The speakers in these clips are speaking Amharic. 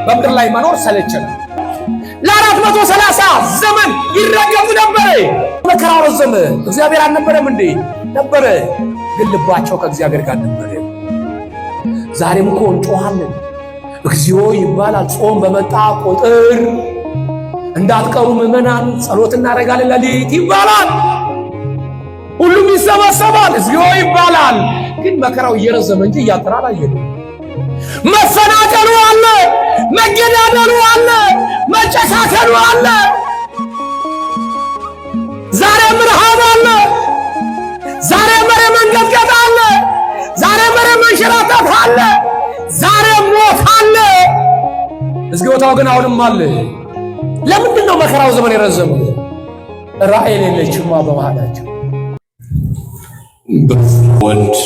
በምድር ላይ መኖር ሰለቸን። ለ430 ዘመን ይረገሙ ነበር። መከራው ረዘመ። እግዚአብሔር አልነበረም እንዴ? ነበረ፣ ግን ልባቸው ከእግዚአብሔር ጋር ነበረ። ዛሬም እኮ እንጮሃለን፣ እግዚኦ ይባላል። ጾም በመጣ ቁጥር እንዳትቀሩ ምዕመናን ጸሎት እናደርጋለን፣ ሌሊት ይባላል፣ ሁሉም ይሰበሰባል፣ እግዚኦ ይባላል። ግን መከራው እየረዘመ እንጂ እያጠረ አላየንም። መፈናቀሉ አለ፣ መገዳደሉ አለ፣ መጨካከሉ አለ። ዛሬም ረሃብ አለ፣ ዛሬም መሬት መንቀጥቀጥ አለ፣ ዛሬም መሬት መንሸራተት አለ፣ ዛሬም ሞት አለ። እግዚኦታው ግን አሁንም አለ። ለምንድን ነው መከራው ዘመን የረዘመው? ራእይ የሌለችማ በመሃላቸው። ወልድ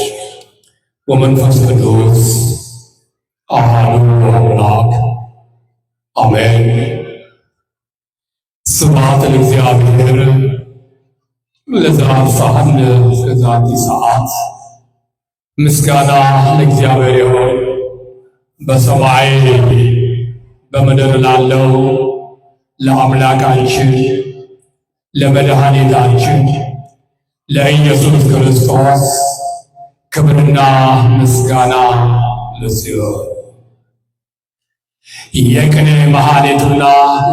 ወመንፈስ ቅዱስ አሐዱ አምላክ አሜን። ስብሐት ለእግዚአብሔር ለዘአብጽሐነ እስከዛቲ ሰዓት። ምስጋና ለእግዚአብሔር ይሁን በሰማይ በምድር ላለው ለአምላካችን ለመድኃኒታችን ለኢየሱስ ክርስቶስ ክብርና ምስጋና ለጽዮን። የቅኔ መሐሌቱና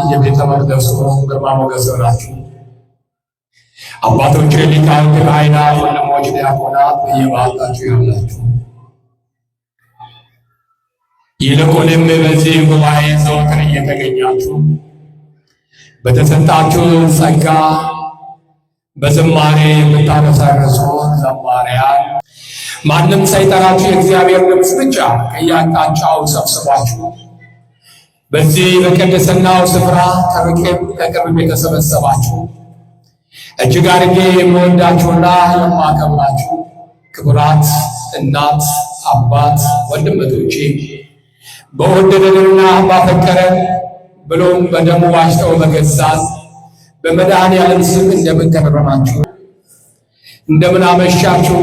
የቤተ መቅደሱ ግርማ ሞገስ ናችሁ። አባቶች ሊቃውንት፣ ካህናት፣ ወንድሞች ዲያቆናት በየባህላችሁ ያላችሁ፣ ይልቁንም በዚህ ጉባኤ ዘወትር እየተገኛችሁ በተሰጣችሁ ጸጋ በዝማሬ የምታመሰርሱ ዘማሪያን፣ ማንም ሳይጠራችሁ የእግዚአብሔር ድምፅ ብቻ ከየአቅጣጫው ሰብስባችሁ በዚህ በቅድስናው ስፍራ ከሩቅም ከቅርብም የተሰበሰባችሁ እጅግ አድርጌ የምወዳችሁና የማከብራችሁ ክቡራት እናት፣ አባት፣ ወንድም እህቶቼ በወደደንና ባፈቀረን ብሎም በደሙ ዋጅተው በገዛን በመድኃኔዓለም ስም እንደምን ከረማችሁ? እንደምን አመሻችሁ?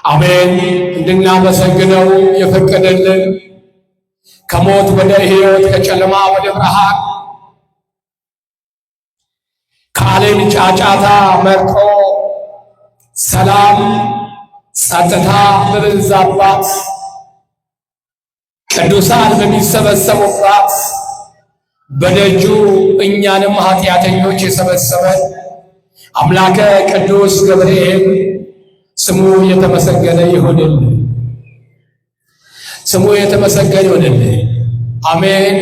አሜን። እንድናመሰግነው የፈቀደልን ከሞት ወደ ሕይወት ከጨለማ ወደ ብርሃን ከዓለም ጫጫታ መርጦ ሰላም ጸጥታ በበዛባት ቅዱሳን በሚሰበሰቡባት በደጁ እኛንም ኃጢአተኞች የሰበሰበን አምላከ ቅዱስ ገብርኤል ስሙ የተመሰገነ ይሁንልን። ስሙ የተመሰገነ ይሁንልን። አሜን።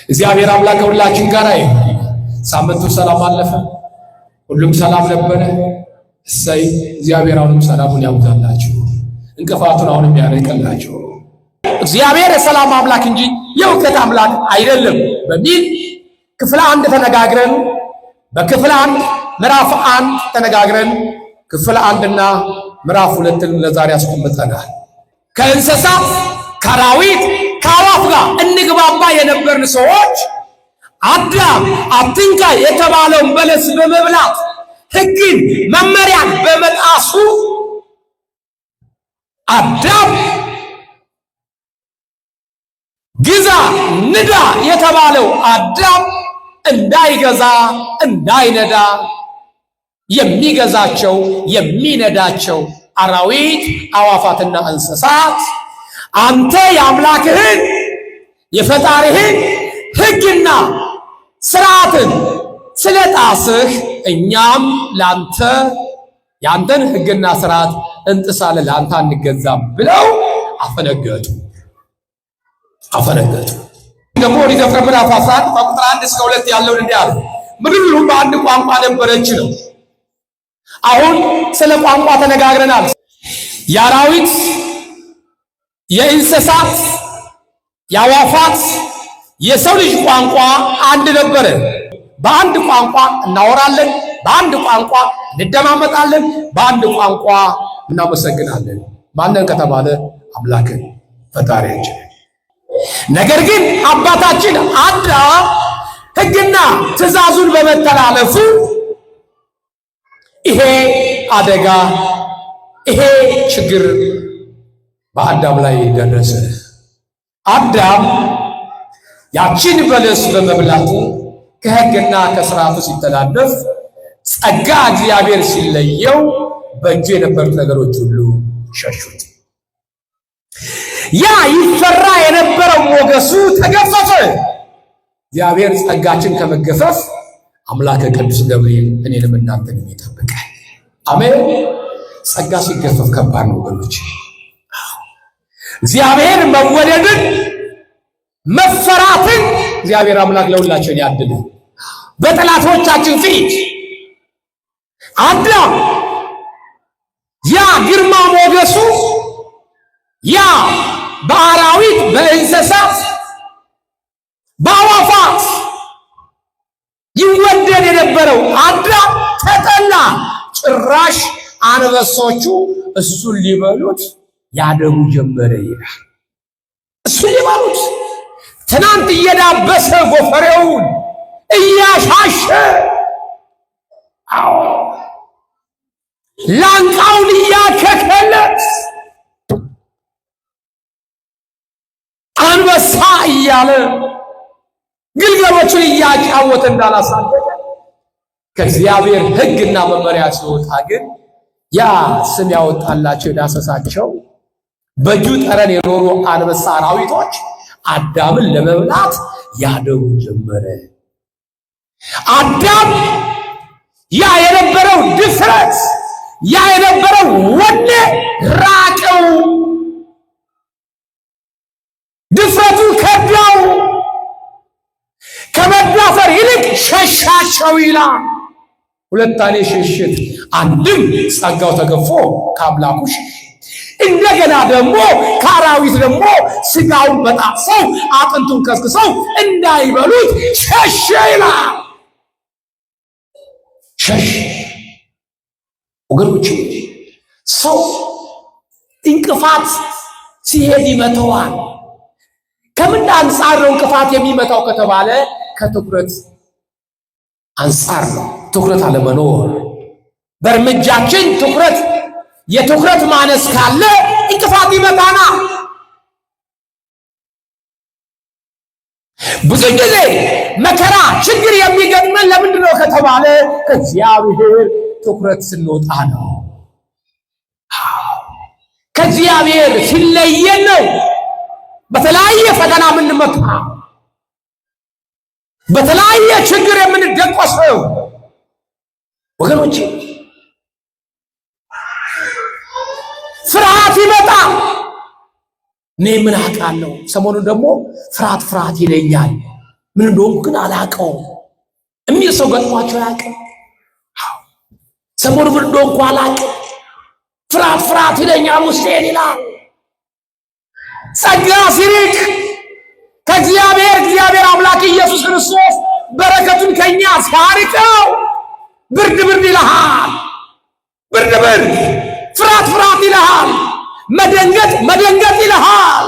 እግዚአብሔር አምላክ ሁላችን ጋር ይሁን። ሳምንቱ ሰላም አለፈ፣ ሁሉም ሰላም ነበረ። እሰይ። እግዚአብሔር አሁንም ሰላሙን ያብዛላችሁ፣ እንቅፋቱን አሁንም ያርቅላችሁ። እግዚአብሔር የሰላም አምላክ እንጂ የውከት አምላክ አይደለም በሚል ክፍል 1 ተነጋግረን በክፍል 1 ምዕራፍ 1 ተነጋግረን ክፍል 1 እና ምዕራፍ 2 ለዛሬ አስቀምጠናል። ከእንስሳት ከአራዊት ከአዕዋፍ ጋር እንግባባ የነበርን ሰዎች አዳም አትንካ የተባለውን በለስ በመብላት ሕግን መመሪያን በመጣሱ አዳም ግዛ ንዳ የተባለው አዳም እንዳይገዛ እንዳይነዳ የሚገዛቸው የሚነዳቸው አራዊት አዕዋፋትና እንስሳት አንተ የአምላክህን የፈጣሪህን ሕግና ሥርዓትን ስለጣስህ እኛም ላንተ ያንተን ሕግና ሥርዓት እንጥሳለን፣ ላንተ አንገዛም ብለው አፈነገጡ። ደግሞ ኦሪት ዘፍጥረት ምዕራፍ 11 ከቁጥር 1 እስከ 2 ያለውን እንዲህ አለ። ምድር ሁሉ በአንድ ቋንቋ ነበረች ነው። አሁን ስለ ቋንቋ ተነጋግረናል። የአራዊት፣ የእንስሳት፣ የአዕዋፋት፣ የሰው ልጅ ቋንቋ አንድ ነበረ። በአንድ ቋንቋ እናወራለን፣ በአንድ ቋንቋ እንደማመጣለን፣ በአንድ ቋንቋ እናመሰግናለን። ማንን ከተባለ አምላክን ፈጣሪያችን። ነገር ግን አባታችን አዳም ሕግና ትእዛዙን በመተላለፉ ይሄ አደጋ ይሄ ችግር በአዳም ላይ ደረሰ። አዳም ያቺን በለስ በመብላቱ ከሕግና ከሥርዓቱ ሲተላለፍ ጸጋ እግዚአብሔር ሲለየው በእጁ የነበሩት ነገሮች ሁሉ ሸሹት። ያ ይፈራ የነበረው ሞገሱ ተገፈፈ። እግዚአብሔር ጸጋችን ከመገፈፍ አምላከ ቅዱስ ገብርኤል እኔንም እናንተንም ይጠብቃል። አሜን። ጸጋ ሲገፈፍ ከባድ ነው ወገኖች። እግዚአብሔር መወደድን መፈራትን እግዚአብሔር አምላክ ለሁላችን ያድል። በጠላቶቻችን ፊት አዳም ያ ግርማ ሞገሱ ያ በአራዊት በእንስሳት በአዕዋፋት ይወደድ የነበረው አዳም ተጠላ። ጭራሽ አንበሶቹ እሱን ሊበሉት ያደቡ ጀመረ ይላል። እሱን ሊበሉት ትናንት እየዳበሰ ጎፈሬውን እያሻሸ ላንቃውን እያከከለት አንበሳ እያለ ግልገሎቹን እያጫወተ እንዳላሳደገ ከእግዚአብሔር ሕግና መመሪያ ሲወጣ ግን ያ ስም ያወጣላቸው የዳሰሳቸው በእጁ ጠረን የኖሩ አንበሳ አራዊቶች አዳምን ለመብላት ያደቡ ጀመረ። አዳም ያ የነበረው ድፍረት ያ የነበረው ወኔ ራቀው። ድፍረቱ ከዳው። ከመዳፈር ይልቅ ሸሻቸው ይላል። ሁለታኔ ሽሽት፣ አንድም ጸጋው ተገፎ ከአምላኩ ሽሽት፣ እንደገና ደግሞ ከአራዊት ደግሞ ስጋውን በጣሰው አጥንቱን ከስክሰው እንዳይበሉት ሸሸ ይላል። ሸሽ ወገኖች፣ ሰው እንቅፋት ሲሄድ ይመተዋል። ከምን አንጻር ነው እንቅፋት የሚመታው ከተባለ ከትኩረት አንጻር ነው። ትኩረት አለመኖር በእርምጃችን ትኩረት የትኩረት ማነስ ካለ እንቅፋት ይመታናል። ብዙ ጊዜ መከራ ችግር የሚገጥመን ለምንድን ነው ከተባለ ከእግዚአብሔር ትኩረት ስንወጣ ነው። ከእግዚአብሔር ሲለየን ነው በተለያየ ፈተና የምንመታ፣ በተለያየ ችግር የምንደቆሰው። ወገኖቼ ፍርሃት ይመጣል። እኔ ምን አውቃለሁ? ሰሞኑን ደግሞ ፍርሃት ይለኛል። ምን እንደሆንኩ ግን አላውቀውም የሚል ሰው ገጥሟቸው ያውቃል? ሰሞኑን ምን እንደሆንኩ አላውቅም፣ ፍርሃት ይለኛል ውስጤን ይላል። ጸጋ ሲርቅ ከእግዚአብሔር አምላክ ኢየሱስ ክርስቶስ በረከቱን ከኛ ሲያርቀው ብርድ ይልሃል። ብርድ ፍርሃት ይልሃል። መደንገጥ ይልሃል።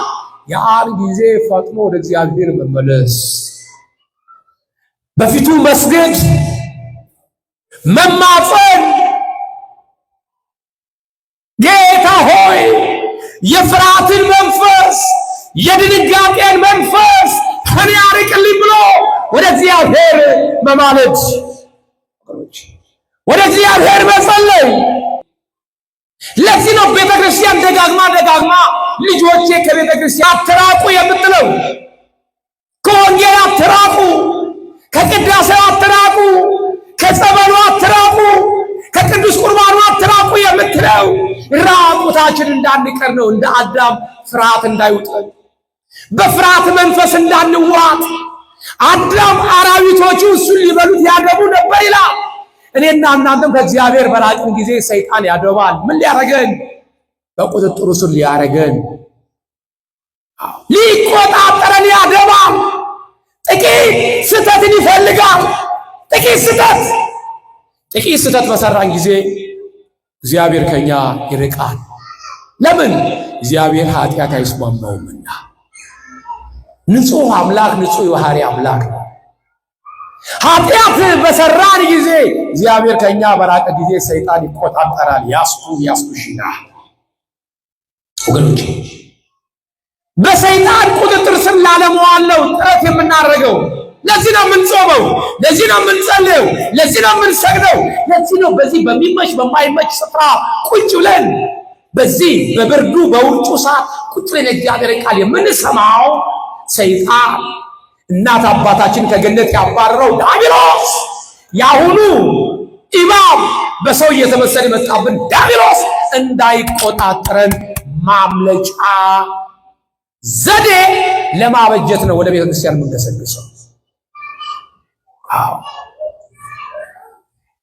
ያን ጊዜ ፈጥኖ ወደ እግዚአብሔር መመለስ፣ በፊቱ መስገድ፣ መማፀን፣ ጌታ ሆይ የፍርሃትን መንፈስ የድንጋጤን መንፈስ ከኔ አርቅልኝ ብሎ ወደ እግዚአብሔር መማለድ፣ ወደ እግዚአብሔር መጸለይ። ለዚህ ነው ቤተ ክርስቲያን ደጋግማ ልጆቼ ከቤተ ክርስቲያን አትራቁ የምትለው። ከወንጌል አትራቁ፣ ከቅዳሴው አትራቁ፣ ከጸበሉ አትራቁ፣ ከቅዱስ ቁርባኑ አትራቁ የምትለው ራቁታችን እንዳንቀር ነው። እንደ አዳም ፍርሃት እንዳይውጠን፣ በፍርሃት መንፈስ እንዳንዋጥ። አዳም አራዊቶቹ እሱን ሊበሉት ያደቡ ነበር ይላል። እኔና እናንተም ከእግዚአብሔር በራቅን ጊዜ ሰይጣን ያደባል። ምን ሊያረገን? በቁጥጥሩ ስር ሊያረገን፣ ሊቆጣጠረን ያደባል። ጥቂት ስህተትን ይፈልጋል። ጥቂት ስህተት በሰራን ጊዜ እግዚአብሔር ከኛ ይርቃል። ለምን? እግዚአብሔር ኃጢአት አይስማማውምና። ንጹሕ አምላክ፣ ንጹሕ የባህሪ አምላክ ነው። ኃጢአት በሰራን ጊዜ እግዚአብሔር ከኛ በራቀ ጊዜ ሰይጣን ይቆጣጠራል። ያስኩሽና ወገኖች በሰይጣን ቁጥጥር ስር ላለመዋል ነው ጥረት የምናደርገው። ለዚህ ነው የምንጾመው፣ ለዚህ ነው የምንጸልየው፣ ለዚህ ነው የምንሰግደው። ለዚህ ነው በዚህ በሚመች በማይመች ስፍራ ቁጭ ብለን በዚህ በብርዱ በውርጩ ሰዓት ቁጭ ብለን የእግዚአብሔርን ቃል የምንሰማው። ሰይጣን እናት አባታችን ከገነት ያባረረው ዲያብሎስ፣ ያሁኑ ኢማም በሰው እየተመሰለ የመጣብን ዲያብሎስ እንዳይቆጣጠረን ማምለጫ ዘዴ ለማበጀት ነው ወደ ቤተ ክርስቲያን የምንገሰግሰው።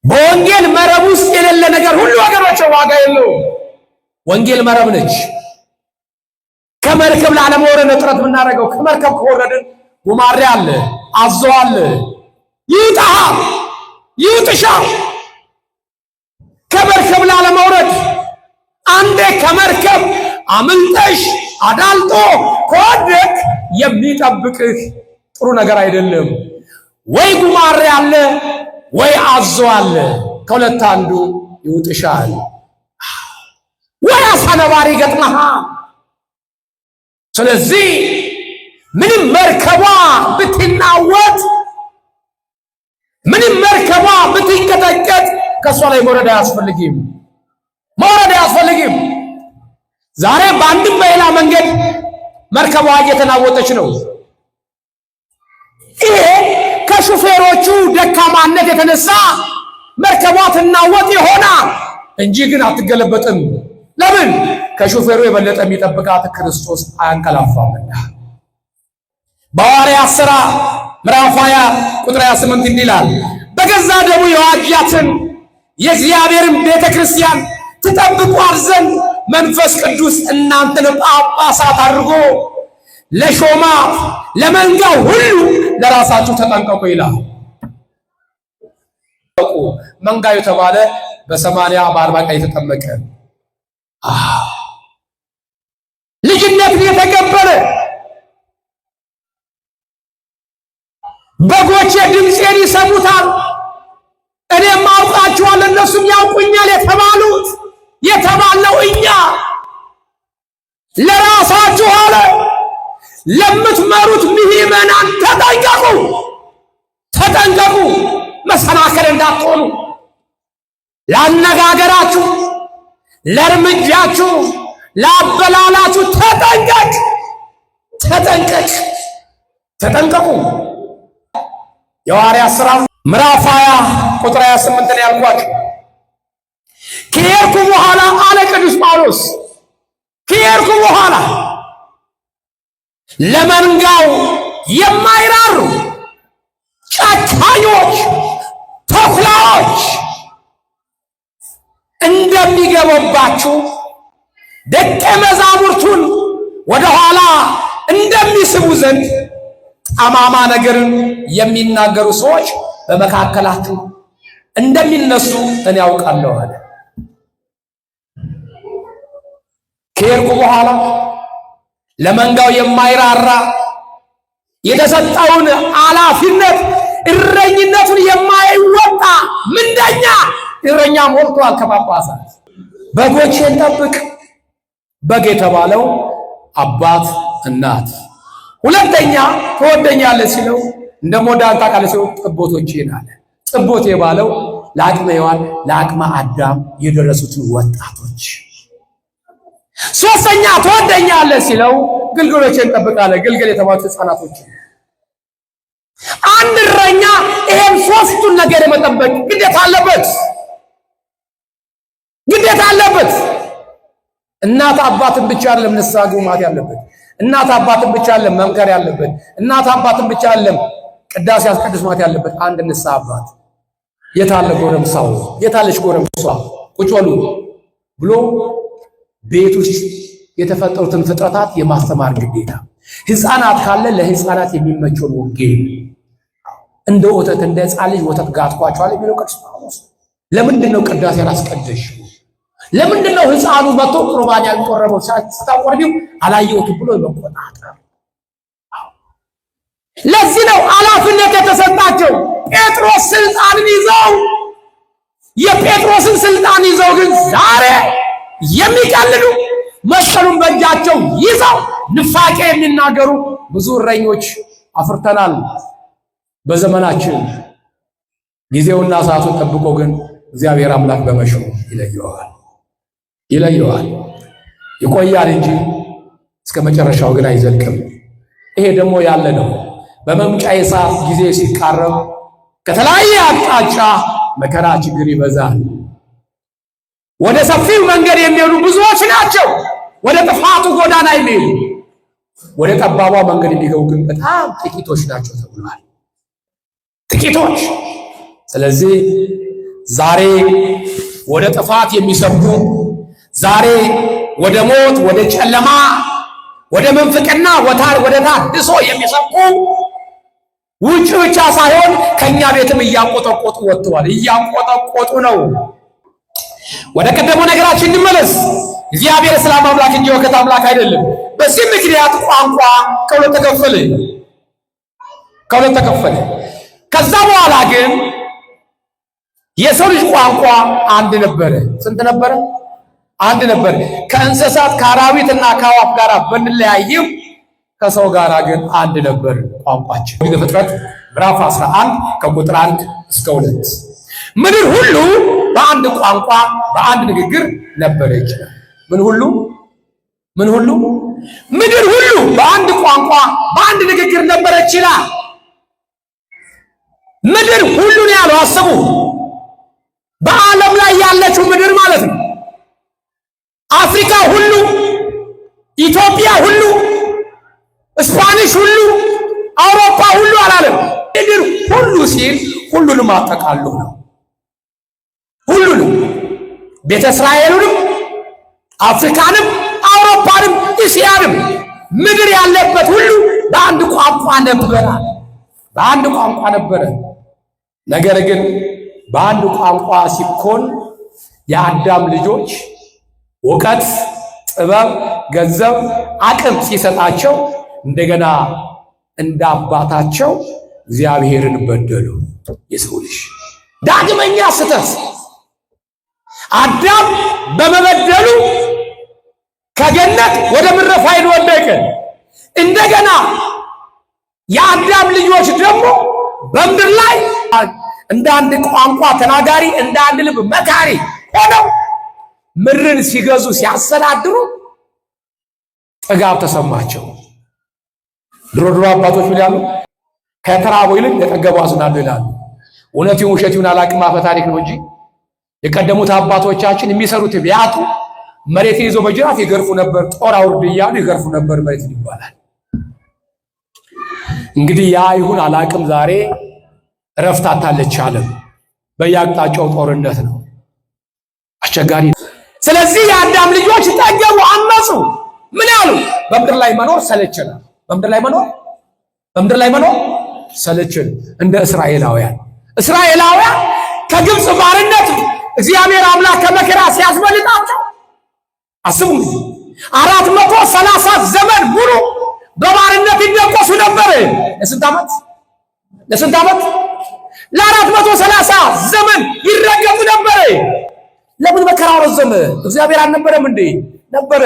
በወንጌል መረብ ውስጥ የሌለ ነገር ሁሉ ወገኖች ዋጋ የለውም። ወንጌል መረብ ነች። ከመርከብ ላለመውረድ ጥረት የምናደርገው። ከመርከብ ከወረድን ጉማሬ አለ፣ አዞ አለ፣ ይውጣሃል፣ ይውጥሻል። ከመርከብ ላለመውረድ አንዴ ከመርከብ አምልጠሽ አዳልጦ ከወደቅ የሚጠብቅህ ጥሩ ነገር አይደለም። ወይ ጉማሬ አለ ወይ አዞ አለ። ከሁለት አንዱ ይውጥሻል፣ ወይ አሳ ነባሪ ገጥመሃል። ስለዚህ ምንም መርከቧ ብትናወጥ፣ ምንም መርከቧ ብትንቀጠቀጥ ከሷ ላይ መውረድ አያስፈልግም፣ መውረድ አያስፈልግም። ዛሬ በአንድም በሌላ መንገድ መርከቧ እየተናወጠች ነው። ይሄ ከሹፌሮቹ ደካማነት የተነሳ መርከቧ ትናወጥ ይሆናል እንጂ ግን አትገለበጥም። ለምን? ከሹፌሩ የበለጠ የሚጠብቃት ክርስቶስ አያንቀላፋምና። በሐዋርያት ሥራ ምዕራፍ 20 ቁጥር 28 እንዲህ ይላል፣ በገዛ ደሙ የዋጃትን የእግዚአብሔርን ቤተ ክርስቲያን ትጠብቋት ዘንድ መንፈስ ቅዱስ እናንተን ጳጳሳት አድርጎ ለሾማት ለመንጋው ሁሉ ለራሳችሁ ተጠንቀቁ ይላል። መንጋው የተባለ በ80 በ40 ቀን የተጠመቀ ልጅነትን የተቀበለ በጎቼ ድምፄን ይሰሙታል እኔም አውቃቸዋለሁ እነሱም ያውቁኛል የተባለው እኛ ለራሳችሁ አለ ለምትመሩት ምዕመናን ተጠንቀቁ፣ መሰናከል እንዳትሆኑ። ላነጋገራችሁ፣ ለእርምጃችሁ፣ ላበላላችሁ ተጠንቀቁ። የሐዋርያት ሥራ ምዕራፍ 20 ቁጥር 28 ላይ ያልኳችሁ ከሄድኩ በኋላ አለ ቅዱስ ጳውሎስ፣ ከሄድኩ በኋላ ለመንጋው የማይራሩ ጨካኞች ተኩላዎች እንደሚገቡባችሁ ደቀ መዛሙርቱን ወደ ኋላ እንደሚስቡ ዘንድ ጠማማ ነገርን የሚናገሩ ሰዎች በመካከላችሁ እንደሚነሱ እኔ ያውቃለሁ አለ። ከሄድኩ በኋላ ለመንጋው የማይራራ የተሰጠውን ኃላፊነት እረኝነቱን የማይወጣ ምንደኛ እረኛ ሞልቷል ከጳጳሳት። በጎቼን ጠብቅ። በግ የተባለው አባት እናት። ሁለተኛ ትወደኛለህ ሲለው እንደምወድህ ታውቃለህ ሲለው ጥቦቶቼን አለ። ጥቦት የባለው ለአቅመ ሔዋን ለአቅመ አዳም የደረሱትን ወጣቶች። ሶስተኛ ትወደኛለህ ሲለው ግልገሎቼን ጠብቃለህ። ግልገል የተባሉት ሕፃናቶች። አንድ እረኛ ይሄን ሶስቱን ነገር የመጠበቅ ግዴታ አለበት። እናት አባትን ብቻ አይደለም ንስሐ ግቡ ማለት ያለበት። እናት አባትን ብቻ አይደለም መምከር ያለበት። እናት አባትን ብቻ አይደለም ቅዳሴ ያስቀድስ ማለት ያለበት። አንድ ንስሐ አባት የታለ ጎረምሳው፣ የታለች ጎረምሷ ቁጭ በሉ ብሎ ቤት ውስጥ የተፈጠሩትን ፍጥረታት የማስተማር ግዴታ። ሕፃናት ካለ ለሕፃናት የሚመቸውን ወንጌል እንደ ወተት እንደ ሕፃን ልጅ ወተት ጋትኳቸዋል የሚለው ቅዱስ ጳውሎስ። ለምንድን ነው ቅዳሴ ያላስቀደሽ? ለምንድን ነው ሕፃኑ መጥቶ ቁርባን ያልቆረበው ስታቆርቢው አላየሁትም ብሎ መቆጣጠር? ለዚህ ነው ኃላፊነት የተሰጣቸው። ጴጥሮስ ስልጣንን ይዘው የጴጥሮስን ስልጣን ይዘው ግን ዛሬ የሚቀልዱ መስቀሉን በእጃቸው ይዘው ንፋቄ የሚናገሩ ብዙ እረኞች አፍርተናል በዘመናችን። ጊዜውና ሰዓቱን ጠብቆ ግን እግዚአብሔር አምላክ በመሹ ይለየዋል፣ ይቆያል እንጂ እስከ መጨረሻው ግን አይዘልቅም። ይሄ ደግሞ ያለ ነው። በመምጫ የሰዓት ጊዜ ሲቃረብ ከተለያየ አቅጣጫ መከራ፣ ችግር ይበዛል። ወደ ሰፊው መንገድ የሚሄዱ ብዙዎች ናቸው፣ ወደ ጥፋቱ ጎዳና የሚሄዱ። ወደ ጠባቧ መንገድ የሚገቡ ግን በጣም ጥቂቶች ናቸው ተብሏል። ጥቂቶች። ስለዚህ ዛሬ ወደ ጥፋት የሚሰብኩ፣ ዛሬ ወደ ሞት፣ ወደ ጨለማ፣ ወደ መንፍቅና ወደ ታድሶ የሚሰብኩ ውጭ ብቻ ሳይሆን ከኛ ቤትም እያንቆጠቆጡ ወጥተዋል። እያንቆጠቆጡ ነው። ወደ ቀደመው ነገራችን እንመለስ። እግዚአብሔር እስላም አምላክ እንጂ ወከት አምላክ አይደለም። በዚህ ምክንያት ቋንቋ ከሁለት ተከፈለ። ከዛ በኋላ ግን የሰው ልጅ ቋንቋ አንድ ነበረ። ስንት ነበረ? አንድ ነበረ። ከእንስሳት ከአራዊትና ከአዋፍ ጋር ብንለያይም ከሰው ጋር ግን አንድ ነበር ቋንቋችን። ፍጥረት ምዕራፍ 11 ከቁጥር 1 እስከ 2 ምድር ሁሉ በአንድ ቋንቋ በአንድ ንግግር ነበረች። ምን ሁሉ ምድር ሁሉ በአንድ ቋንቋ በአንድ ንግግር ነበረች ይላል። ምድር ሁሉ ነው ያለው። አስቡ፣ በዓለም ላይ ያለችው ምድር ማለት ነው። አፍሪካ ሁሉ፣ ኢትዮጵያ ሁሉ፣ ስፓኒሽ ሁሉ፣ አውሮፓ ሁሉ አላለም። ምድር ሁሉ ሲል ሁሉንም አጠቃሉ ነው። ሁሉንም፣ ቤተ እስራኤሉንም፣ አፍሪካንም፣ አውሮፓንም፣ እስያንም ምድር ያለበት ሁሉ በአንድ ቋንቋ ነበረ። በአንድ ቋንቋ ነበረ። ነገር ግን በአንድ ቋንቋ ሲኮን የአዳም ልጆች እውቀት፣ ጥበብ፣ ገንዘብ፣ አቅም ሲሰጣቸው እንደገና እንደ አባታቸው እግዚአብሔርን በደሉ። የሰው ልጅ ዳግመኛ ስተት አዳም በመበደሉ ከገነት ወደ ምድረ ፋይድ ወደቀ። እንደገና የአዳም ልጆች ደግሞ በምድር ላይ እንደ አንድ ቋንቋ ተናጋሪ፣ እንደ አንድ ልብ መካሪ ሆነው ምድርን ሲገዙ ሲያስተዳድሩ ጥጋብ ተሰማቸው። ድሮ አባቶች ይላሉ ከተራበው ይልቅ የጠገበው አዝናለሁ ይላሉ። እውነት ይሁን ውሸት ይሁን አላቅም፣ አፈ ታሪክ ነው እንጂ የቀደሙት አባቶቻችን የሚሰሩት ቢያጡ መሬትን ይዘው በጅራፍ ይገርፉ ነበር። ጦር አውርድ እያሉ ይገርፉ ነበር መሬትን ይባላል። እንግዲህ ያ ይሁን አላቅም፣ ዛሬ እረፍት አታለች ዓለም። በየአቅጣጫው ጦርነት ነው፣ አስቸጋሪ ነው። ስለዚህ የአዳም ልጆች ጠገቡ፣ አመፁ። ምን ያሉ? በምድር ላይ መኖር ሰለቸን። በምድር ላይ መኖር ሰለቸን። እንደ እስራኤላውያን ከግብፅ ባርነት እግዚአብሔር አምላክ ከመከራ ሲያስመልጣቸው አስቡ። 430 ዘመን ሙሉ በባርነት ይደቆሱ ነበር። ለስንት ዓመት? ለ430 ዘመን ይረገጡ ነበር። ለምን መከራው ረዘመ? እግዚአብሔር አልነበረም እንዴ? ነበረ፣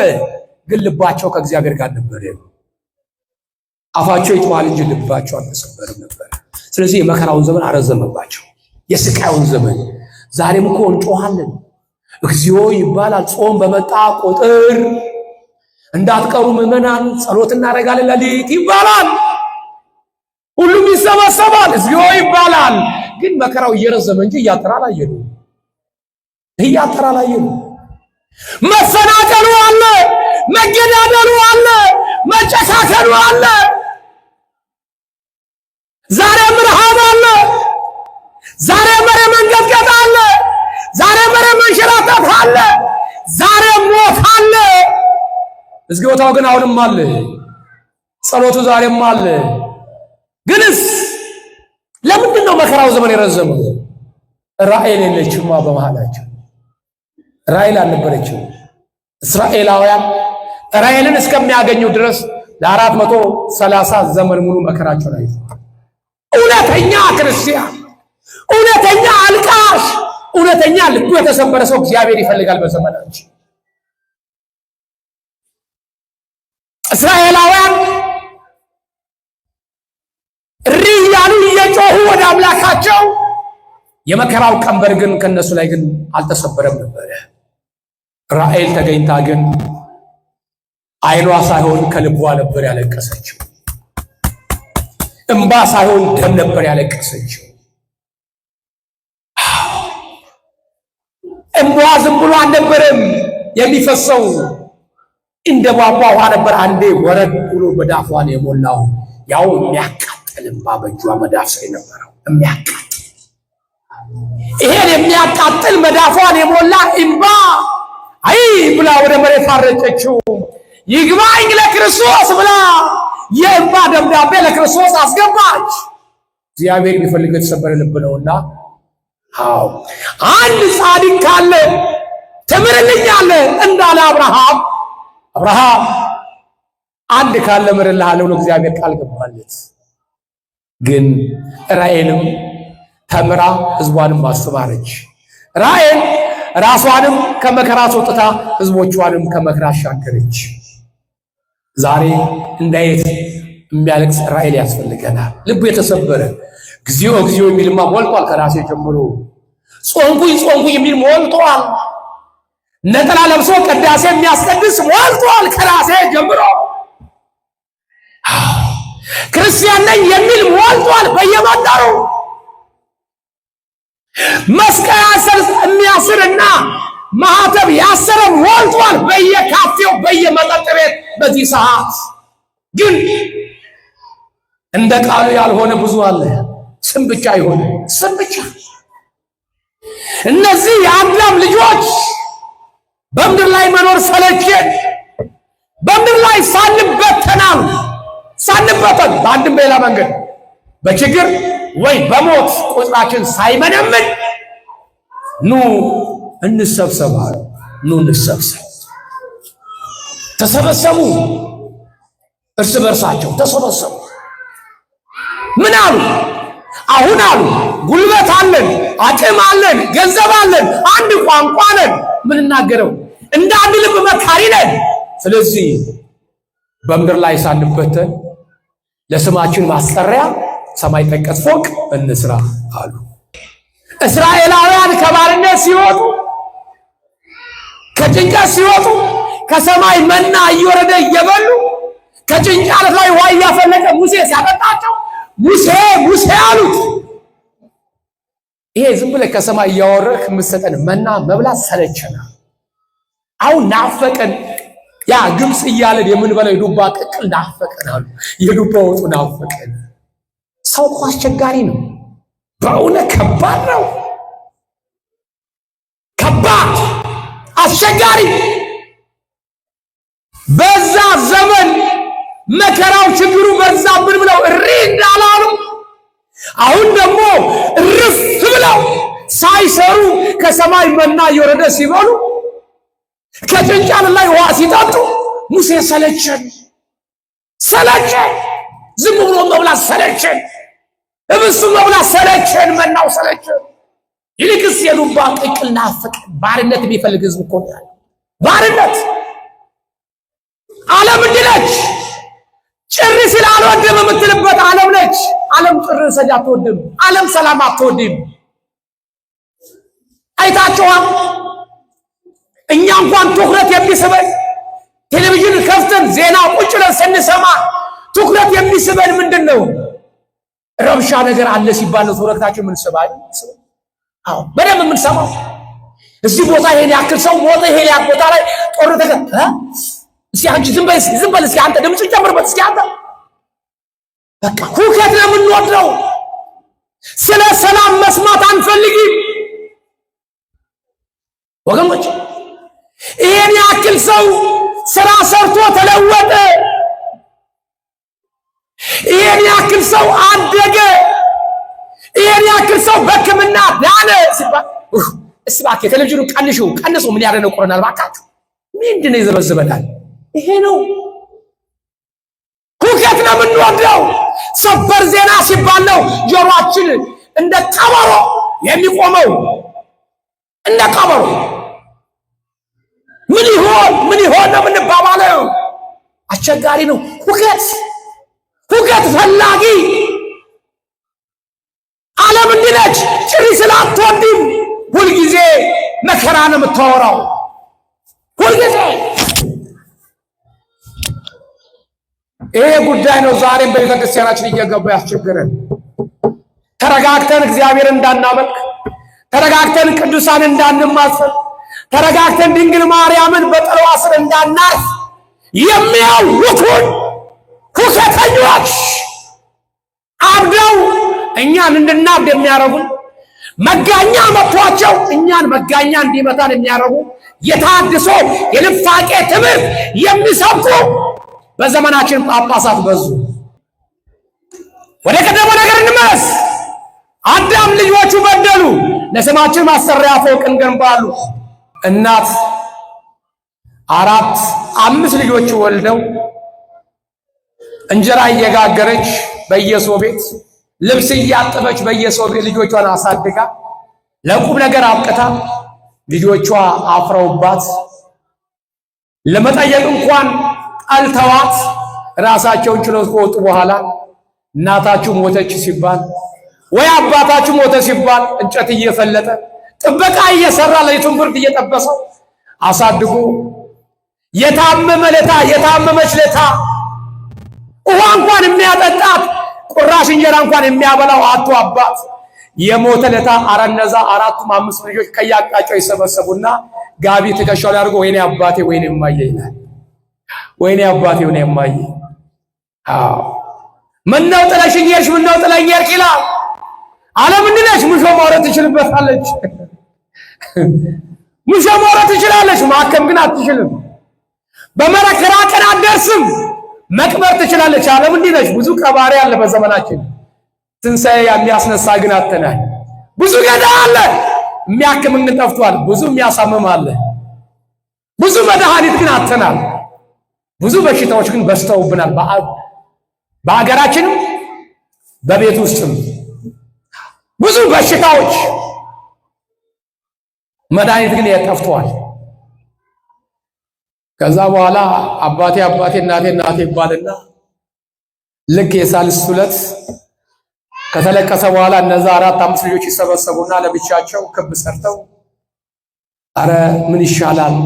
ግን ልባቸው ከእግዚአብሔር ጋር ነበረ። አፋቸው ይጥዋል እንጂ ልባቸው አልተሰበረም ነበር። ስለዚህ የመከራውን ዘመን አረዘመባቸው፣ የስቃዩን ዘመን። ዛሬም እኮ እንጮሃለን፣ እግዚኦ ይባላል። ጾም በመጣ ቁጥር እንዳትቀሩ ምዕመናን ጸሎት እናደርጋለን ሌሊት ይባላል። ሁሉም ይሰበሰባል፣ እግዚኦ ይባላል። ግን መከራው እየረዘመ እንጂ እያጠረ አላየነው። መፈናቀሉ አለ፣ መገዳደሉ አለ፣ መጨካከሉ አለ። ዛሬም ረሃብ አለ፣ ዛሬም መሬት መንቀጥቀጥ አለ፣ ዛሬም መሬት መንሸራተት አለ፣ ዛሬም ሞት አለ። እግዚኦታው ግን አሁንም አለ፣ ጸሎቱ ዛሬም አለ። ግንስ ለምንድን ነው መከራው ዘመን የረዘመው? ራእይ የለችማ በመሃላቸው። ራእይ አልነበረችም። እስራኤላውያን ራእይን እስከሚያገኙ ድረስ ለ430 ዘመን ሙሉ መከራቸውን አይተዋል። እውነተኛ ክርስቲያን፣ እውነተኛ አልቃሽ፣ እውነተኛ ልቡ የተሰበረ ሰው እግዚአብሔር ይፈልጋል በዘመናችን። እስራኤላውያን ሪያሉ እየጮሁ ወደ አምላካቸው የመከራው ቀንበር ግን ከነሱ ላይ ግን አልተሰበረም ነበር። ራሔል ተገኝታ ግን አይኗ ሳይሆን ከልቧ ነበር ያለቀሰችው። እንባ ሳይሆን ደም ነበር ያለቀሰችው። እንባዋ ዝም ብሎ አልነበረም የሚፈሰው፣ እንደ ቧንቧ ውሃ ነበር አንዴ ወረድ ብሎ መዳፏን የሞላው። ያው የሚያቃጥል እንባ በእጇ መዳፍ ላይ ነበረው የሚያቃጥል። ይሄን የሚያቃጥል መዳፏን የሞላ እንባ አይ ብላ ወደ መሬት አረጨችው። ይግባኝ ለክርስቶስ ብላ የእንባ ደብዳቤ ለክርስቶስ አስገባች። እግዚአብሔር የሚፈልገው የተሰበረ ልብ ነውና፣ አዎ አንድ ጻድቅ ካለ ትምርልኛለህ እንዳለ አብርሃም አንድ ካለ ምርልሃለሁ ብሎ እግዚአብሔር ቃል ገባለት። ግን ራሔልም ተምራ ሕዝቧንም አስተማረች። ራሔል ራሷንም ከመከራ አስወጥታ ሕዝቦቿንም ከመከራ አሻገረች። ዛሬ እንዳየት የሚያለቅስ ራሔል ያስፈልገናል። ልቡ የተሰበረ እግዚኦ እግዚኦ የሚልማ ሞልቷል። ከራሴ ጀምሮ ጾንኩኝ የሚል ሞልቷል። ነጠላ ለብሶ ቅዳሴ የሚያስቀድስ ሞልቷል። ከራሴ ጀምሮ ክርስቲያን ነኝ የሚል ሞልቷል። በየመንደሩ መስቀል የሚያስርና ማህተብ ያሰረ ሞልቷል። በየካፌው በየመጠጥ ቤት። በዚህ ሰዓት ግን እንደ ቃሉ ያልሆነ ብዙ አለ። ስም ብቻ ይሆን ስም ብቻ። እነዚህ የአዳም ልጆች በምድር ላይ መኖር ሰለቸን። በምድር ላይ ሳንበተን በአንድም በሌላ መንገድ በችግር ወይ በሞት ቁጥራችን ሳይመነምን ኑ እንሰብሰብ። ተሰበሰቡ። እርስ በርሳቸው ተሰበሰቡ። ምን አሉ? አሁን አሉ ጉልበት አለን፣ አቅም አለን፣ ገንዘብ አለን፣ አንድ ቋንቋ ነን፣ ምን እናገረው እንደ አንድ ልብ መካሪ ነን። ስለዚህ በምድር ላይ ሳንበተን ለስማችን ማስጠሪያ ሰማይ ጠቀስ ፎቅ እንስራ አሉ። እስራኤላውያን ከባርነት ሲወጡ፣ ከጭንቀት ሲወጡ ከሰማይ መና እየወረደ እየበሉ ከጭንጫ ላይ ውሃ እያፈለቀ ሙሴ ሲያጠጣቸው ሙሴ አሉት። ይሄ ዝም ብለህ ከሰማይ እያወረድክ የምትሰጠን መና መብላት ሰለቸና፣ አሁን ናፈቀን። ያ ግብፅ እያለን የምንበላው የዱባ ቅቅል ናፈቀን አሉ። የዱባ ወጡ ናፈቀን። ሰው እኮ አስቸጋሪ ነው። በእውነት ከባድ ነው። ከባድ አስቸጋሪ። በዛ ዘመን መከራው ችግሩ በዛብን ብለው እሪ እንዳላሉ፣ አሁን ደግሞ እርፍ ብለው ሳይሰሩ ከሰማይ መና እየወረደ ሲበሉ ከጭንጫን ላይ ውሃ ሲጠጡ ሙሴ ሰለቸን። ዝም ብሎ መብላት ሰለቸን። እብሱ መብላት ሰለቸን። መናው ሰለቸን። ይልቅስ የዱባ ቅቅል ናፈቀን። ባርነት የሚፈልግ ህዝብ እኮ ነው። ባርነት ዓለም እንዲነች ጭሪ ሲል አልወድም የምትልበት ዓለም ነች። ዓለም ጭሪ ሰጃ አትወድም። ዓለም ሰላም አትወድም። አይታችኋል። እኛ እንኳን ትኩረት የሚስበን ቴሌቪዥን ከፍተን ዜና ቁጭ ብለን ስንሰማ ትኩረት የሚስበን ምንድነው? ረብሻ ነገር አለ ሲባል ነው ትኩረታችን ምን ስባል? አዎ በደንብ የምንሰማው እዚህ ቦታ ይሄን ያክል ሰው ሞተ፣ ይሄን ያክል ቦታ ላይ ጦርነት ተከፈተ። እስኪ አንቺ ዝም በል እስኪ አንተ ድምጽ ጨምርበት እስኪ አንተ። በቃ ሁከት ነው የምንወደው። ስለ ሰላም መስማት አንፈልግም ወገኖች። ይሄን ያክል ሰው ስራ ሰርቶ ተለወጠ፣ ይሄን ያክል ሰው አደገ፣ ይሄን ያክል ሰው በሕክምና ዳነ ሲባል እስኪ እባክህ ቴሌቪዥኑ ቀንሱ። ምን ያደረገው ቆረናል? እባካችሁ ምንድነው ይዘበዝበናል? ይሄ ነው ሁከት ነው የምንወደው። ሰበር ዜና ሲባል ነው ጆሮአችን እንደ ቀበሮ የሚቆመው፣ እንደ ቀበሮ ምን ይሆን ነው የምንባባለው። አስቸጋሪ ነው። ሁከት ፈላጊ ዓለም እንዲህ ነች። ጭሪ ስላትወድም ሁልጊዜ መከራ ነው የምታወራው። ሁልጊዜ ይሄ ጉዳይ ነው ዛሬም በቤተ ክርስቲያናችን እየገባ ያስቸገረን። ተረጋግተን እግዚአብሔር እንዳናመልክ፣ ተረጋግተን ቅዱሳን እንዳንማጸን፣ ተረጋግተን ድንግል ማርያምን በጥላዋ ስር እንዳናርፍ የሚያውኩን ሁከተኞች አብደው እኛን እንድናብድ የሚያረጉን፣ መጋኛ መጥቷቸው እኛን መጋኛ እንዲመታን የሚያረጉ የታድሶ የንፋቄ ትምህርት የሚሰብኩ በዘመናችን ጳጳሳት በዙ። ወደ ቀደመው ነገር እንመለስ። አዳም ልጆቹ በደሉ፣ ለስማችን ማሰሪያ ፎቅ እንገንባሉ። እናት 4 5 ልጆች ወልደው እንጀራ እየጋገረች በየሰው ቤት፣ ልብስ እያጠበች በየሰው ቤት ልጆቿን አሳድጋ ለቁም ነገር አብቅታ ልጆቿ አፍረውባት ለመጠየቅ እንኳን ጠልተዋት ራሳቸውን ችለው ከወጡ በኋላ እናታችሁ ሞተች ሲባል ወይ አባታችሁ ሞተ ሲባል እንጨት እየፈለጠ ጥበቃ እየሰራ ለይቱን ብርድ እየጠበሰው አሳድጎ የታመመች ለታ ውሃ እንኳን የሚያጠጣት ቁራሽ እንጀራ እንኳን የሚያበላው አጡ አባት የሞተ ለታ አረነዛ 4 5 ልጆች ከያቃጫው ይሰበሰቡና ጋቢ ትከሻው ላይ አድርጎ ወይኔ አባቴ ወይኔ እማዬ ይላል። ወይኔ አባቴ ወይኔ እማዬ። ምነው ጥለሽኝ ሄድሽ፣ ምነው ጥለኝ ሄድክ ይላል። ዓለም እንዲህ ነች። ሙሾ ማውራት ትችልበታለች፣ ሙሾ ማውራት ትችላለች፣ ማከም ግን አትችልም። በመከራከር አትደርስም፣ መቅበር ትችላለች። ዓለም እንዲህ ነች። ብዙ ቀባሪ አለ በዘመናችን፣ ትንሣኤ የሚያስነሳ ግን አተናል። ብዙ ገዳ አለ፣ የሚያክም ግን ጠፍቷል። ብዙ የሚያሳምም አለ፣ ብዙ መድኃኒት ግን አተናል። ብዙ በሽታዎች ግን በስተውብናል። በአገራችንም በቤት ውስጥም ብዙ በሽታዎች መድኃኒት ግን ጠፍቷል። ከዛ በኋላ አባቴ እናቴ ይባልና ልክ የሳልስት ዕለት ከተለቀሰ በኋላ እነዛ 4 5 ልጆች ይሰበሰቡና ለብቻቸው ክብ ሰርተው አረ ምን ይሻላል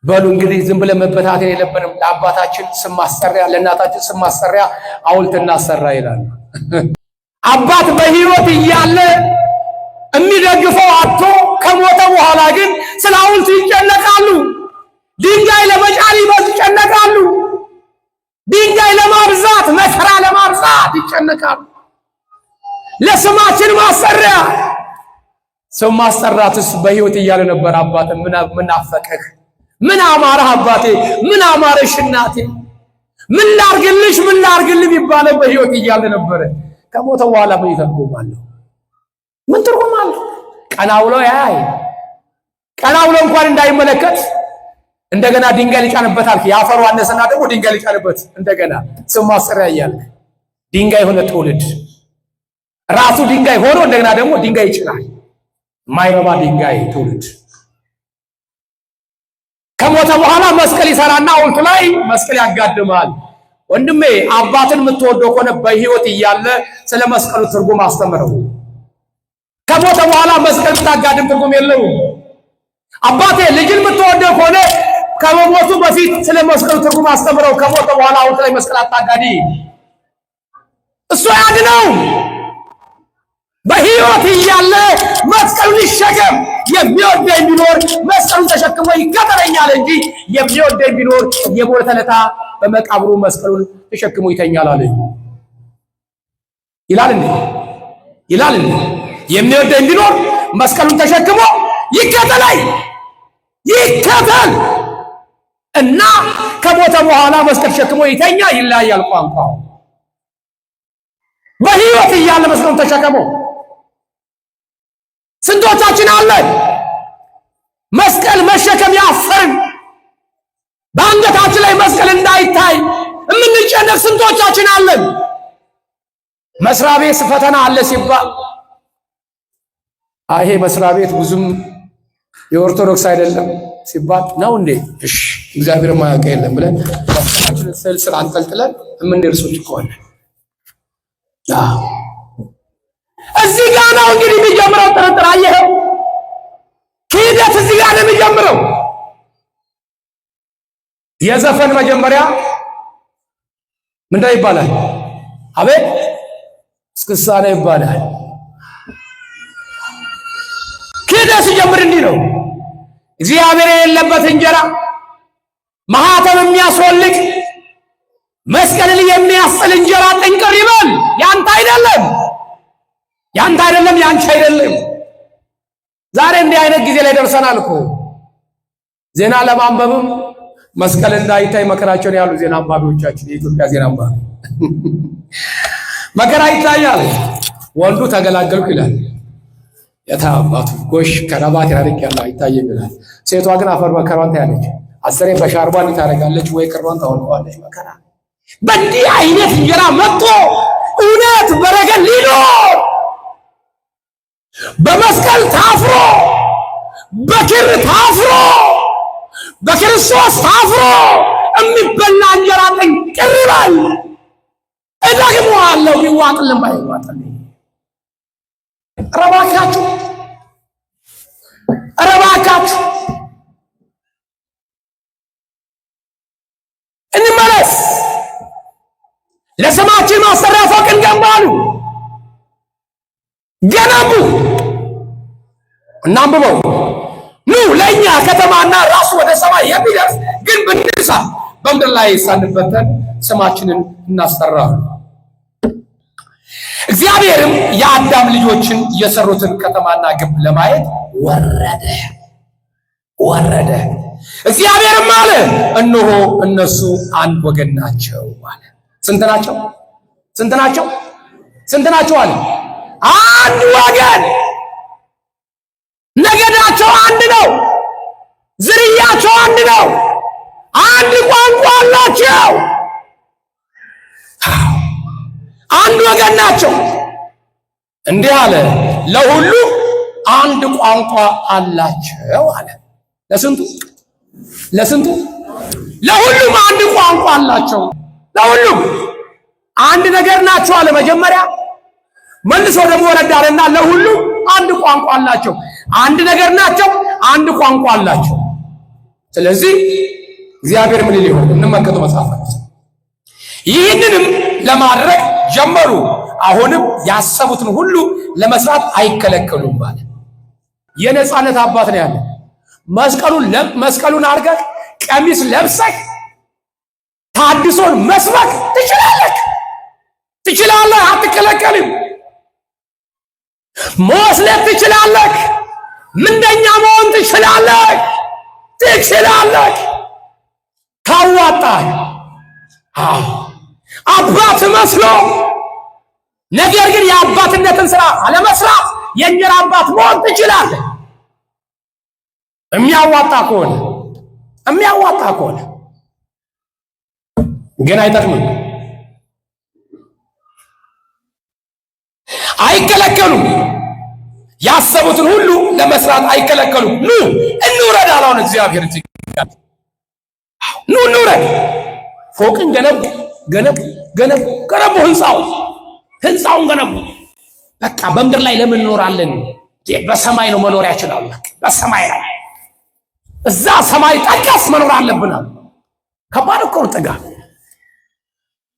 በሉ እንግዲህ ዝም ብለን መበታተን የለብንም። ለአባታችን ስም ማሰሪያ፣ ለእናታችን ስም ማሰሪያ ሐውልት እናሰራ ይላል። አባት በሕይወት እያለ የሚደግፈው አጥቶ ከሞተ በኋላ ግን ስለ ሐውልት ይጨነቃሉ። ድንጋይ ለመጫን ይጨነቃሉ። ድንጋይ ለማብዛት፣ መከራ ለማብዛት ይጨነቃሉ። ለስማችን ማሰሪያ ስም ማሰራትስ በሕይወት እያለ ነበር። አባት ምን አፈቀህ፣ ምን አማረህ አባቴ፣ ምን አማረሽ እናቴ፣ ምን ላርግልህ ይባለው በሕይወት እያለ ነበረ። ከሞተ በኋላ ምን ይተርጉማለሁ? ምን ትርጉም አለው? ቀና ብሎ ያይ፣ ቀና ብሎ እንኳን እንዳይመለከት እንደገና ድንጋይ ሊጫንበት አልክ። ያፈሩ አነሰና ደግሞ ድንጋይ ሊጫንበት እንደገና ስም ማሰሪያ እያልክ ድንጋይ ሆነ ትውልድ ራሱ ድንጋይ ሆኖ እንደገና ደግሞ ድንጋይ ይጭናል። ማይረባ ድንጋይ ትውልድ ከሞተ በኋላ መስቀል ይሰራና ሐውልቱ ላይ መስቀል ያጋድማል። ወንድሜ አባትን የምትወደው ከሆነ በሕይወት እያለ ስለ መስቀሉ ትርጉም አስተምረው። ከሞተ በኋላ መስቀል ብታጋድም ትርጉም የለውም። አባቴ ልጅን የምትወደው ከሆነ ከመሞቱ በፊት ስለ መስቀሉ ትርጉም አስተምረው። ከሞተ በኋላ ሐውልት ላይ መስቀል አታጋዲ። እሱ ያድነው። በሕይወት እያለ መስቀሉን ይሸከም። የሚወደኝ ቢኖር መስቀሉን ተሸክሞ ይከተለኛል እንጂ የሚወደኝ ቢኖር የሞተ ዕለት በመቃብሩ መስቀሉን ተሸክሞ ይተኛል አለ ይላል እንዴ? የሚወደኝ ቢኖር መስቀሉን ተሸክሞ ይከተል እና ከሞተ በኋላ መስቀል ተሸክሞ ይተኛ ይለያል ቋንቋው። በሕይወት እያለ መስቀሉን ተሸክሞ ስንቶቻችን አለን መስቀል መሸከም ያፈርን፣ በአንገታችን ላይ መስቀል እንዳይታይ የምንጨነቅ ስንቶቻችን አለን። መስሪያ ቤት ፈተና አለ ሲባል ይሄ መስሪያ ቤት ብዙም የኦርቶዶክስ አይደለም ሲባል ነው እንዴ? እሺ እግዚአብሔር ማያውቅ የለም ብለን ስዕል ስር አንጠልጥለን የምንደርሶች ከሆነ እዚህ ጋር ነው እንግዲህ የሚጀምረው ጥርጥር። አየኸው? ክህደት እዚህ ጋር ነው የሚጀምረው። የዘፈን መጀመሪያ ምንድነው ይባላል? አቤት እስክስታ ነው ይባላል። ክህደት ሲጀምር እንዲህ ነው። እግዚአብሔር የሌለበት እንጀራ፣ ማህተም የሚያስወልቅ መስቀልን የሚያስጥል እንጀራ ጥንቅር ይበል። ያንተ አይደለም፣ ያንተ አይደለም፣ ያንቺ አይደለም። ዛሬ እንዲህ አይነት ጊዜ ላይ ደርሰናል እኮ። ዜና ለማንበብም መስቀል እንዳይታይ መከራቸውን ያሉ ዜና አንባቢዎቻችን፣ የኢትዮጵያ ዜና አንባቢ መከራ ይታያል። ወንዱ ተገላገልኩ ይላል። የታባቱ ጎሽ ከረባት ያርቅ ያለ አይታየም ይላል። ሴቷ ግን አፈር መከራዋን ታያለች። አስሬ በሻርባን ታረጋለች ወይ ቅርቧን ታወልቀዋለች። መከራ በእንዲህ አይነት እንጀራ መጥቶ እውነት በረከት ሊኖር በመስቀል ታፍሮ በክር ታፍሮ በክርስቶስ ታፍሮ የሚበላ እንጀራ ጥንቅር ይበል። እደግመዋለሁ፣ ይዋጥልም አይዋጥልም። ኧረ እባካችሁ፣ ኧረ እባካችሁ እንመለስ። ለስማችን ማሰሪያ ፎቅ እንገንባሉ። ገነቡ። እናንብበው። ኑ ለእኛ ከተማና ራሱ ወደ ሰማይ የሚደርስ ግንብ እንስራ፣ በምድር ላይ ሳንበተን ስማችንን እናስጠራለን። እግዚአብሔርም የአዳም ልጆችን የሰሩትን ከተማና ግንብ ለማየት ወረደ። እግዚአብሔርም አለ እነሆ እነሱ አንድ ወገን ናቸው አለ። ስንት ናቸው? ስንት ናቸው? ስንት ናቸው አለ? አንድ ወገን። ነገዳቸው አንድ ነው። ዝርያቸው አንድ ነው። አንድ ቋንቋ አላቸው። አንድ ወገን ናቸው። እንዲህ አለ ለሁሉ አንድ ቋንቋ አላቸው አለ። ለስንቱ? ለስንቱ? ለሁሉም አንድ ቋንቋ አላቸው። ለሁሉም አንድ ነገር ናቸው አለ መጀመሪያ። መልሶ ደግሞ ወረዳልና ለሁሉም አንድ ቋንቋ አላቸው። አንድ ነገር ናቸው፣ አንድ ቋንቋ አላቸው። ስለዚህ እግዚአብሔር ምን ሊሆን እንመልከቱ መጽሐፋችን። ይህንንም ለማድረግ ጀመሩ። አሁንም ያሰቡትን ሁሉ ለመስራት አይከለከሉም ማለት የነጻነት አባት ነው ያለ። መስቀሉን አድርገህ ቀሚስ ለብሰህ ታድሶን መስበክ ትችላለህ፣ አትከለከልም። መወስለት ትችላለህ፣ ምንደኛ መሆን ትችላለህ። ካዋጣህ አባት መስሎ ነገር ግን የአባትነትን ስራ አለመስራት የእንጀራ አባት መሆን ትችላለህ። የሚያዋጣ ከሆነ ግን አይጠቅምም። አይከለከሉም። ያሰቡትን ሁሉ ለመስራት አይከለከሉም። ኑ እንውረድ አላውን እግዚአብሔር እዚህ ኑ እንውረድ። ፎቅን ገነቡ፣ ህንፃውን ገነቡ። በቃ በምድር ላይ ለምን እንኖራለን? በሰማይ ነው መኖሪያችን አለ። በሰማይ ላይ እዛ ሰማይ ጠቀስ መኖር አለብናል። ከባድ እኮ ነው ጥጋ።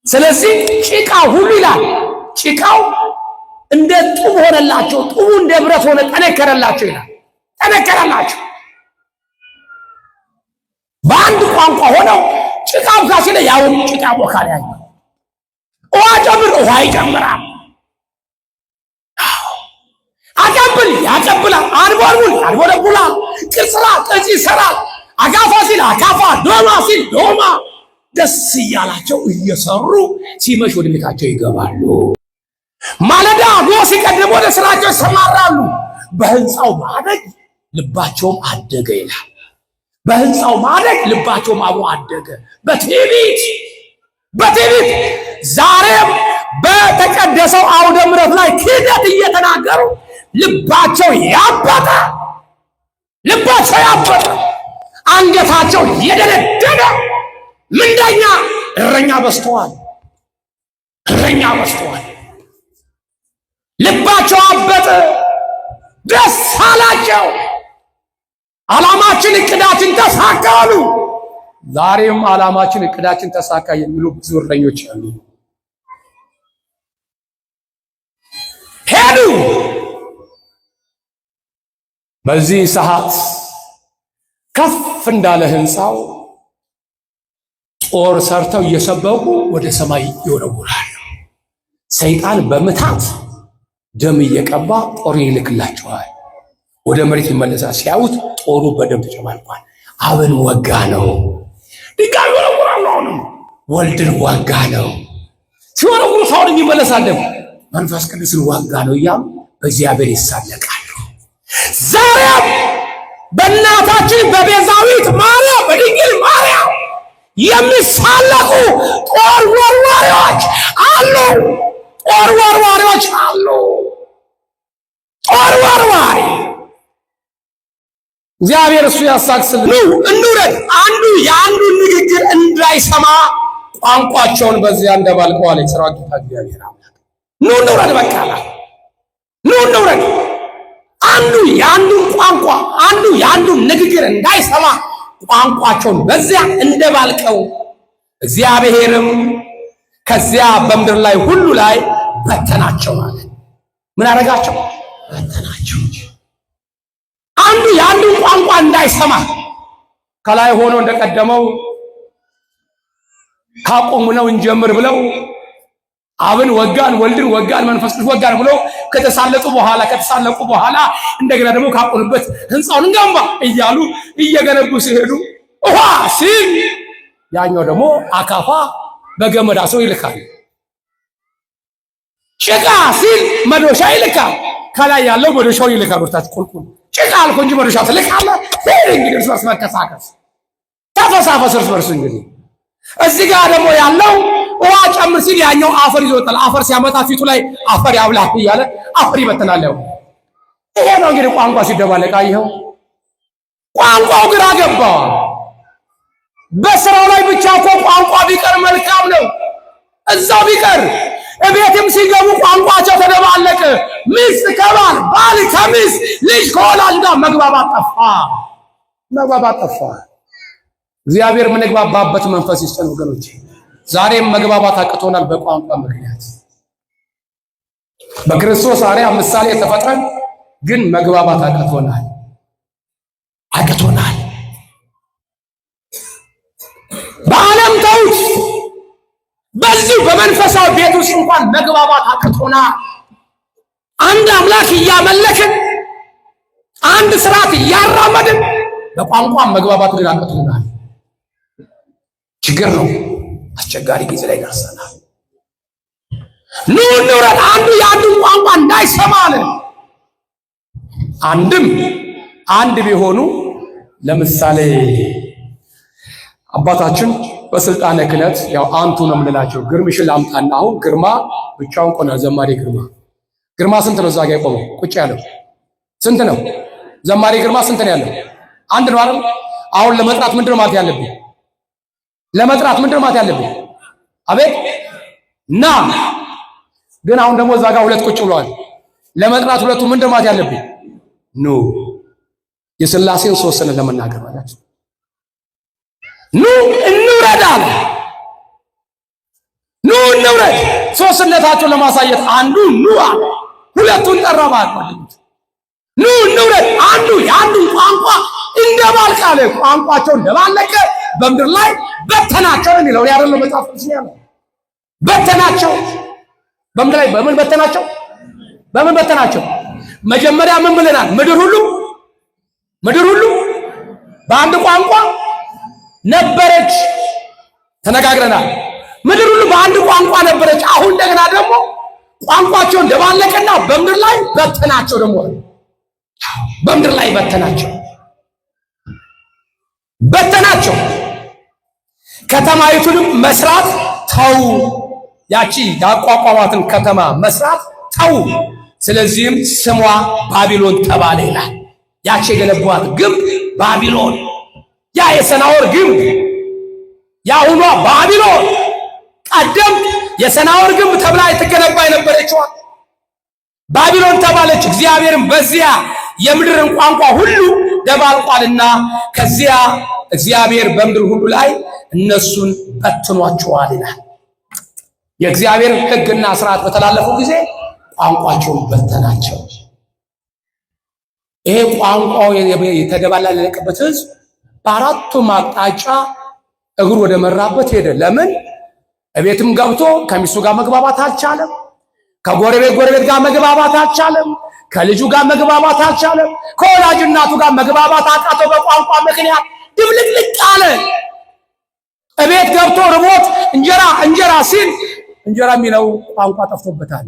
ስለዚህ ጭቃው ሁሉ ይላል ጭቃው እንደ ጡብ ሆነላቸው፣ ጡቡ እንደ ብረት ሆነ ጠነከረላቸው ይላል። ጠነከረላቸው በአንድ ቋንቋ ሆነው ጭቃው ካሲለ ያው ጭቃ ቦካል ያለው ውሃ ጨምር ውሃ ይጨምራል። አቀብል ያቀብላል። አንቦልቡል ያንቦለቡላል። ቅርጽራ ቅርጽ ይሰራል። አካፋ ሲል አካፋ፣ ዶማ ሲል ዶማ። ደስ እያላቸው እየሰሩ ሲመሽ ወደ ቤታቸው ይገባሉ። ማለዳ ጎህ ሲቀድም ወደ ስራቸው ይሰማራሉ። በህንፃው ማደግ ልባቸውም አደገ ይላል። በህንፃው ማደግ ልባቸውም አብሮ አደገ። በትዕቢት ዛሬም በተቀደሰው አውደ ምሕረት ላይ ክህደት እየተናገሩ ልባቸው ያበጠ፣ አንገታቸው የደነደነ ምንደኛ እረኛ በዝተዋል። እረኛ በዝተዋል። ልባቸው አበጠ፣ ደስ አላቸው። ዓላማችን እቅዳችን ተሳካ አሉ። ዛሬም ዓላማችን እቅዳችን ተሳካ የሚሉ ብዙ እረኞች አሉ። ሄዱ። በዚህ ሰዓት ከፍ እንዳለ ህንፃው ጦር ሰርተው እየሰበቁ ወደ ሰማይ ይወረውራሉ። ሰይጣን በምታት ደም እየቀባ ጦር ይልክላቸዋል። ወደ መሬት ይመለሳል። ሲያዩት ጦሩ በደም ተጨማልቋል። አብን ወጋ ነው። ድጋሚ ወረውራሉ። አሁንም ወልድን ወጋ ነው። ሲወረውሩ ሳውንም ይመለሳል። ደግሞ መንፈስ ቅዱስን ወጋ ነው እያሉ በእግዚአብሔር ይሳለቃሉ። ዛሬም በእናታችን በቤዛዊት ማርያም በድንግል ማርያም የሚሳለቁ ጦር ወርዋሪዎች አሉ። ጦር ወርዋሪዎች አሉ። ጦር ወርዋሪ እግዚአብሔር እሱ ያሳክስልን። እንውረድ። አንዱ የአንዱን ንግግር እንዳይሰማ ቋንቋቸውን በዚያ እንደባልቀዋል። የሠራዊት ጌታ እግዚአብሔር አምላክ ኑ እንውረድ፣ በቃ ኑ እንውረድ። አንዱ የአንዱን ቋንቋ አንዱ የአንዱን ንግግር እንዳይሰማ ቋንቋቸውን በዚያ እንደባልቀው እግዚአብሔርም ከዚያ በምድር ላይ ሁሉ ላይ በተናቸው ማለት ምን አደረጋቸው? በተናቸው። አንዱ የአንዱን ቋንቋ እንዳይሰማ ከላይ ሆኖ እንደቀደመው ካቆሙ ነው እንጀምር ብለው አብን ወጋን፣ ወልድን ወጋን፣ መንፈስ ቅዱስ ወጋን ብለው ከተሳለቁ በኋላ እንደገና ደግሞ ካቆኑበት ህንፃውን እንገንባ እያሉ እየገነቡ ሲሄዱ ውሃ ሲል ያኛው ደግሞ አካፋ በገመድ አስሮ ይልካል። ጭቃ ሲል መዶሻ ይልካል። ከላይ ያለው መዶሻው ይልካል። ወርታች ቁልቁል ጭቃ አልኩ እንጂ መዶሻ ትልካለህ። እንግዲህ እርስ በርስ መከሳከስ ተፈሳፈስ እርስ በርስ። እንግዲህ እዚህ ጋር ደግሞ ያለው ውሃ ጨምር ሲል ያኛው አፈር ይዞታል። አፈር ሲያመጣ ፊቱ ላይ አፈር ያብላህ እያለ አፈር ይበተናል። ይሄ ነው እንግዲህ ቋንቋ ሲደባለቅ። ይኸው ቋንቋው ግራ ገባ። በስራው ላይ ብቻ እኮ ቋንቋ ቢቀር መልካም ነው። እዛው ቢቀር እቤትም ሲገቡ ቋንቋቸው ተደባለቀ። ሚስት ከባል፣ ባል ከሚስት፣ ልጅ ከወላጅ ጋር መግባባት ጠፋ። እግዚአብሔር የምንግባባበት መንፈስ ይስጠን ወገኖች። ዛሬም መግባባት አቅቶናል በቋንቋ ምክንያት። በክርስቶስ አርአያ ምሳሌ ተፈጥረን ግን መግባባት አቅቶናል። በዓለም ተውት፣ በዚህ በመንፈሳዊ ቤት ውስጥ እንኳን መግባባት አቅቶናል። አንድ አምላክ እያመለክን አንድ ስርዓት እያራመድን በቋንቋ መግባባት ግን አቅቶናል። ችግር ነው። አስቸጋሪ ጊዜ ላይ ደርሰናል። ኑ እንውረድ። አንዱ የአንዱን ቋንቋ እንዳይሰማ አለ። አንድ ቢሆኑ ለምሳሌ አባታችን በስልጣነ ክህነት ያው አንቱ ነው የምንላቸው። ግርምሽን ላምጣና አሁን ግርማ ብቻውን ቆና ዘማሪ ግርማ ስንት ነው? እዛ ጋ የቆመው ቁጭ ያለው ስንት ነው? ዘማሪ ግርማ ስንት ነው ያለው? አንድ ነው አይደል? አሁን ለመጥራት ምንድነው ማለት ያለብኝ? አቤት ና። ግን አሁን ደግሞ እዛ ጋር ሁለት ቁጭ ብለዋል። ለመጥራት ሁለቱ ምንድነው ማለት ያለብኝ? ኑ የሥላሴን ሶስትነት ለመናገር ማለት ኑ እንውረድ አለ። ኑ እንውረድ ሶስትነታቸውን ለማሳየት አንዱ ኑ አለ፣ ሁለቱን ጠራ ማለት ነው። ኑ እንውረድ። አንዱ የአንዱን ቋንቋ እንደባልቅ አለ። ቋንቋቸውን እንደባለቀ በምድር ላይ በተናቸው ነው የሚለው ያደረው መጽሐፍ ቅዱስ ያለው። በተናቸው በምድር ላይ በምን በተናቸው? መጀመሪያ ምን ብለናል? ምድር ሁሉ በአንድ ቋንቋ ነበረች፣ ተነጋግረናል። ምድር ሁሉ በአንድ ቋንቋ ነበረች። አሁን እንደገና ደግሞ ቋንቋቸውን ደባለቀና በምድር ላይ በተናቸው። ደግሞ በምድር ላይ በተናቸው። ከተማይቱንም መስራት ተው። ያቺ ያቋቋሟትን ከተማ መስራት ተው። ስለዚህም ስሟ ባቢሎን ተባለ ይላል። ያቺ የገነቧት ግንብ ባቢሎን፣ ያ የሰናዖር ግንብ፣ ያሁኗ ባቢሎን ቀደምት የሰናዖር ግንብ ተብላ የተገነባ የነበረችዋ ባቢሎን ተባለች። እግዚአብሔርም በዚያ የምድርን ቋንቋ ሁሉ ደባልቋልና ከዚያ እግዚአብሔር በምድር ሁሉ ላይ እነሱን በትኗቸዋል ይላል። የእግዚአብሔር ሕግና ስርዓት በተላለፉ ጊዜ ቋንቋቸውን በተናቸው። ይሄ ቋንቋው የተደባላለቀበት ሕዝብ በአራቱም አቅጣጫ እግሩ ወደ መራበት ሄደ። ለምን? እቤትም ገብቶ ከሚስቱ ጋር መግባባት አልቻለም። ከጎረቤት ጋር መግባባት አልቻለም። ከልጁ ጋር መግባባት አልቻለም። ከወላጅ እናቱ ጋር መግባባት አቃተው። በቋንቋ ምክንያት ድብልቅልቅ አለ። እቤት ገብቶ ርቦት እንጀራ ሲል እንጀራ የሚለው ቋንቋ ጠፍቶበታል።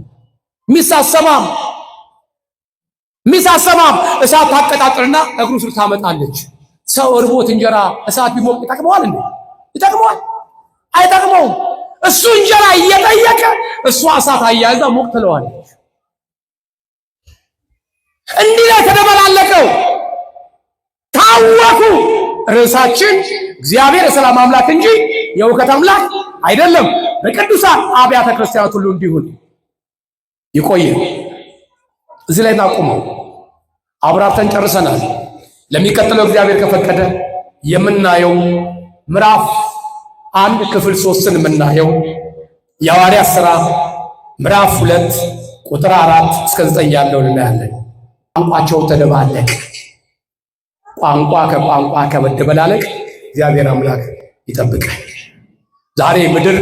ሚሳሰማም እሳት ታቀጣጥልና እግሩ ስር ታመጣለች። ሰው ርቦት እንጀራ እሳት ቢሞቅ ይጠቅመዋል እንዴ? ይጠቅመዋል? አይጠቅመውም። እሱ እንጀራ እየጠየቀ እሷ እሳት አያይዛ ሞቅ ትለዋለች። እንዲህ ላይ ተደበላለቀው። ታወኩ። ርዕሳችን እግዚአብሔር የሰላም አምላክ እንጂ የውከት አምላክ አይደለም። በቅዱሳን አብያተ ክርስቲያናት ሁሉ እንዲሁን ይቆየ። እዚህ ላይ እናቁመው። አብራርተን ጨርሰናል። ለሚቀጥለው እግዚአብሔር ከፈቀደ የምናየው ምዕራፍ 1 ክፍል 3ን የምናየው የሐዋርያት ሥራ ምዕራፍ 2 ቁጥር 4 እስከ 9 ያለውን እናያለን። ቋንቋቸው ተደባለቀ። ቋንቋ ከቋንቋ ከመደበላለቅ እግዚአብሔር አምላክ ይጠብቃል። ዛሬ ምድር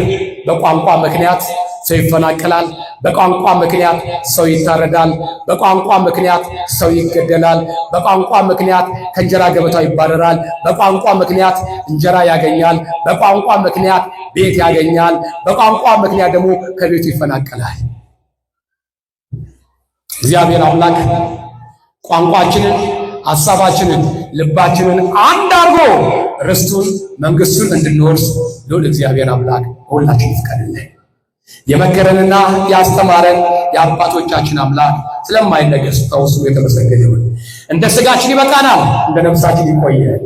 በቋንቋ ምክንያት ሰው ይፈናቀላል። በቋንቋ ምክንያት ሰው ይታረዳል። በቋንቋ ምክንያት ሰው ይገደላል። በቋንቋ ምክንያት ከእንጀራ ገበታው ይባረራል። በቋንቋ ምክንያት እንጀራ ያገኛል። በቋንቋ ምክንያት ቤት ያገኛል። በቋንቋ ምክንያት ደግሞ ከቤቱ ይፈናቀላል። እግዚአብሔር አምላክ ቋንቋችንን፣ ሐሳባችንን፣ ልባችንን አንድ አድርጎ ርስቱን መንግስቱን እንድንወርስ ልዑል እግዚአብሔር አምላክ ሁላችን ይፍቀድልን። የመከረንና ያስተማረን የአባቶቻችን አምላክ ስለማይነገር ስጦታው ስሙ የተመሰገነ ይሁን። እንደ ስጋችን ይበቃናል፣ እንደ ነፍሳችን ይቆየን።